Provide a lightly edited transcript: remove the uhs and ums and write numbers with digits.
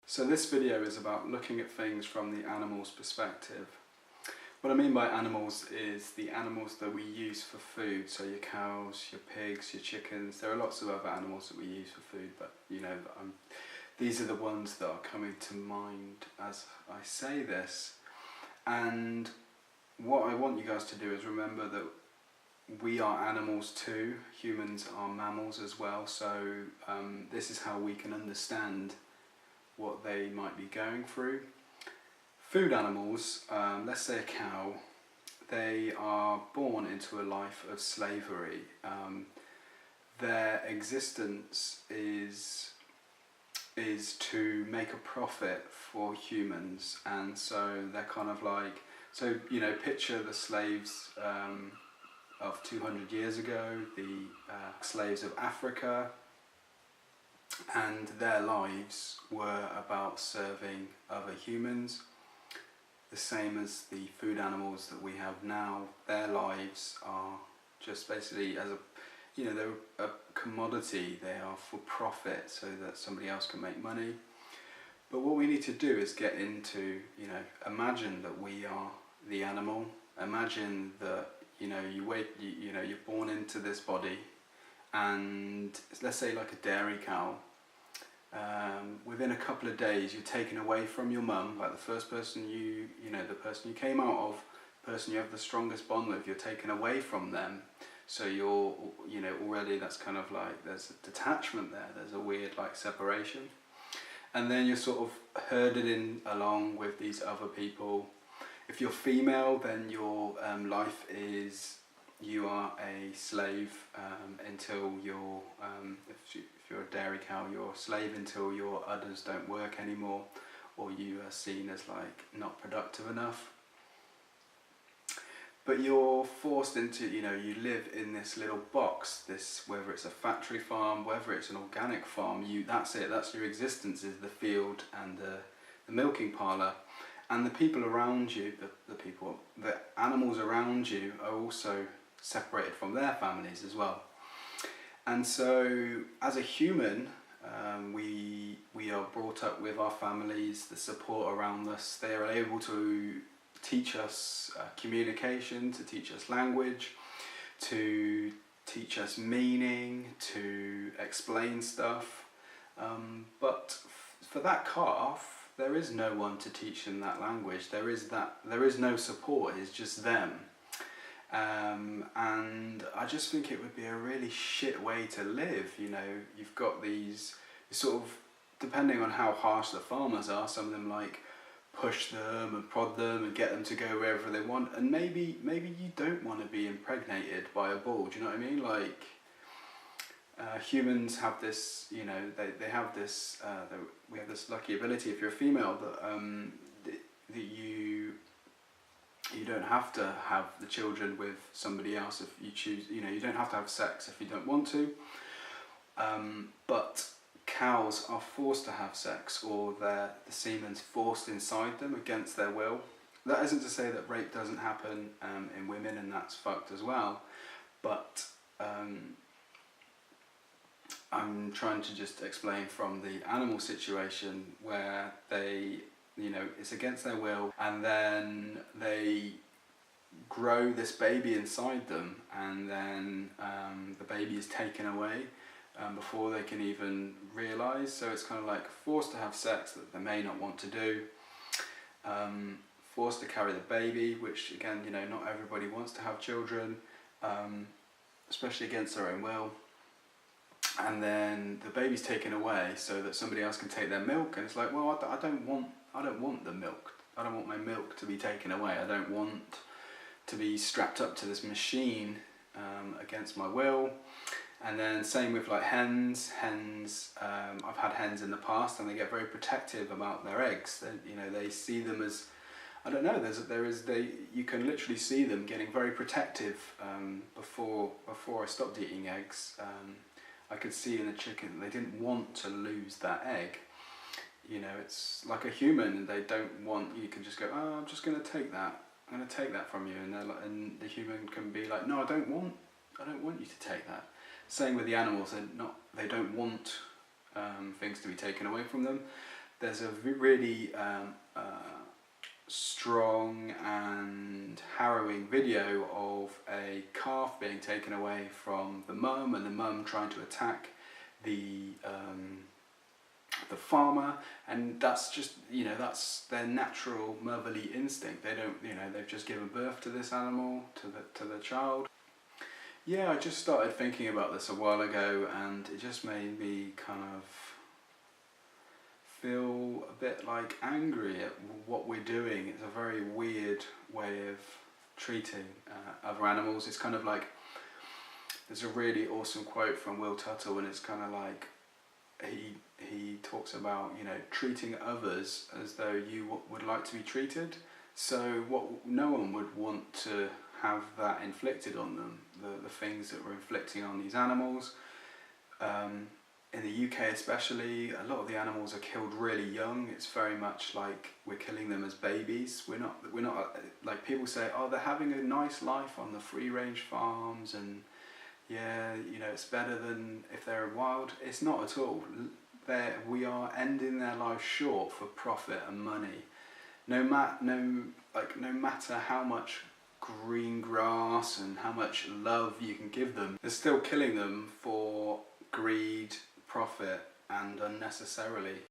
So this video is about looking at things from the animal's perspective. What I mean by animals is the animals that we use for food, so your cows, your pigs, your chickens. There are lots of other animals that we use for food, but you know, these are the ones that are coming to mind as I say this. And what I want you guys to do is remember that we are animals too. Humans are mammals as well, so this is how we can understand what they might be going through. Food animals, let's say a cow, they are born into a life of slavery. Their existence is to make a profit for humans, and so they're kind of like, so you know, picture the slaves of 200 years ago, the slaves of Africa, and their lives were about serving other humans. The same as the food animals that we have now, their lives are just basically as a, you know, they're a commodity, they are for profit so that somebody else can make money. But what we need to do is get into, you know, imagine that we are the animal. Imagine that, you know, you're born into this body, and let's say like a dairy cow, within a couple of days you're taken away from your mum, like the first person the person you came out of, the person you have the strongest bond with, you're taken away from them. So you're, you know, already that's kind of like, there's a detachment there, there's a weird like separation. And then you're sort of herded in along with these other people. If you're female, then your life is, you are a slave until you're, if you're a dairy cow, you're a slave until your udders don't work anymore, or you are seen as like not productive enough. But you're forced into, you know, you live in this little box, this, whether it's a factory farm, whether it's an organic farm, that's it, that's your existence, is the field and the milking parlour. And the people around you, the animals around you are also separated from their families as well. And so as a human, we are brought up with our families, the support around us. They are able to teach us communication, to teach us language, to teach us meaning, to explain stuff. But for that calf, there is no one to teach them that language. There is no support. It's just them. And I just think it would be a really shit way to live. You know, you've got these sort of, depending on how harsh the farmers are, some of them like push them and prod them and get them to go wherever they want. And maybe you don't want to be impregnated by a bull. Do you know what I mean? Like, humans have this, you know, they have this, we have this lucky ability, if you're a female, that you don't have to have the children with somebody else if you choose. You know, you don't have to have sex if you don't want to. But cows are forced to have sex, or the semen's forced inside them against their will. That isn't to say that rape doesn't happen in women, and that's fucked as well. But I'm trying to just explain from the animal situation where they, you know, it's against their will, and then they grow this baby inside them, and then the baby is taken away before they can even realise. So it's kind of like forced to have sex that they may not want to do, forced to carry the baby, which again, you know, not everybody wants to have children, especially against their own will. And then the baby's taken away so that somebody else can take their milk, and it's like, well, I don't want the milk. I don't want my milk to be taken away. I don't want to be strapped up to this machine against my will. And then same with like hens. I've had hens in the past, and they get very protective about their eggs. You know, they see them as, I don't know. You can literally see them getting very protective. Before I stopped eating eggs, I could see in a chicken they didn't want to lose that egg. You know, it's like a human, and they don't want, you can just go, oh, I'm just going to take that. I'm going to take that from you, and the human can be like, no, I don't want you to take that. Same with the animals, they don't want things to be taken away from them. there's a really strong and harrowing video of a calf being taken away from the mum, and the mum trying to attack the farmer, and that's just, you know, that's their natural motherly instinct. They don't, you know, they've just given birth to this animal, to the child. Yeah, I just started thinking about this a while ago, and it just made me kind of feel a bit like angry at what we're doing. It's a very weird way of treating other animals. It's kind of like, there's a really awesome quote from Will Tuttle, and it's kind of like, he talks about, you know, treating others as though you would like to be treated. So no one would want to have that inflicted on them, the things that we're inflicting on these animals. In the UK especially, a lot of the animals are killed really young. It's very much like we're killing them as babies. We're not like, people say, oh, they're having a nice life on the free range farms, and yeah, you know, it's better than if they're wild. It's not at all. We are ending their life short for profit and money. No matter how much green grass and how much love you can give them, they're still killing them for greed, profit, and unnecessarily.